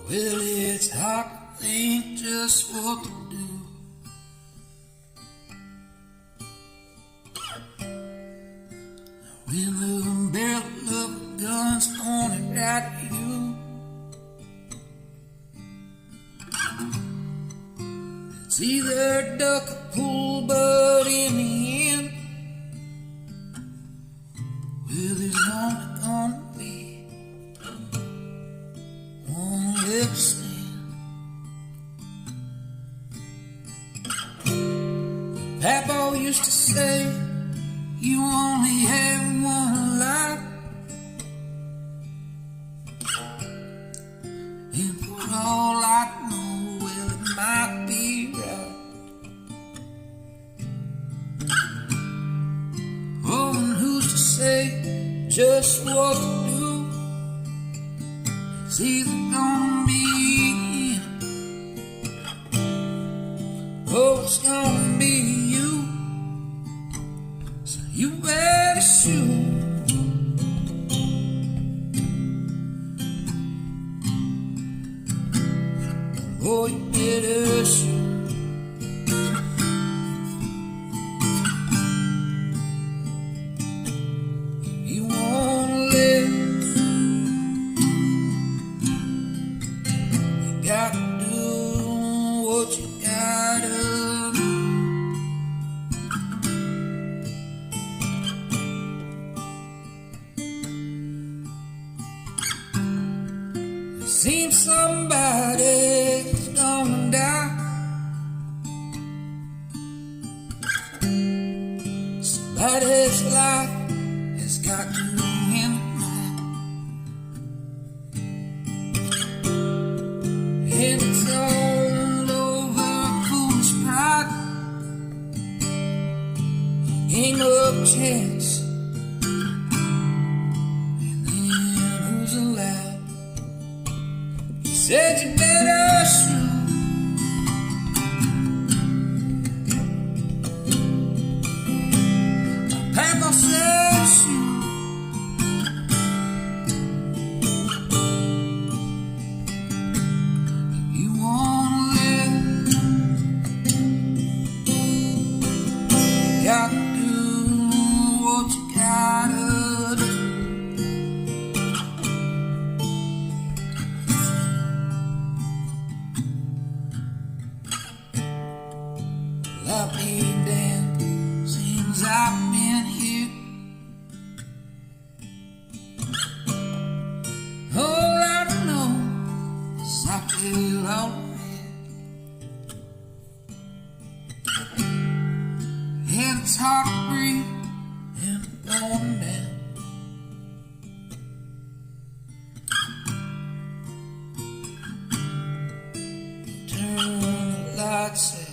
Well, it's hard to think just what to do. When the barrel of a gun's pointed right at you, it's either duck or pull, but in the end, well, there's only gonna be one left stand. Papa used to say, you only have one life, and for all I know, well, it might be right. Oh, and who's to say just what to do? It's either gonna be him, oh, it's gonna be you. So you better shoot. Oh, you better shoot. You wanna live, you gotta do what you gotta do. It seems somebody's gonna die. Somebody's life has got to end now, and it's all over foolish pride, a game of chance, and then who's allowed? You said you better shoot. Papa said shoot. You wanna live, you gotta do what you gotta do. Well, I'll be damned since I've been here. All I know is I feel alright, and it's hard to breathe and I'm going down. Turn the lights out.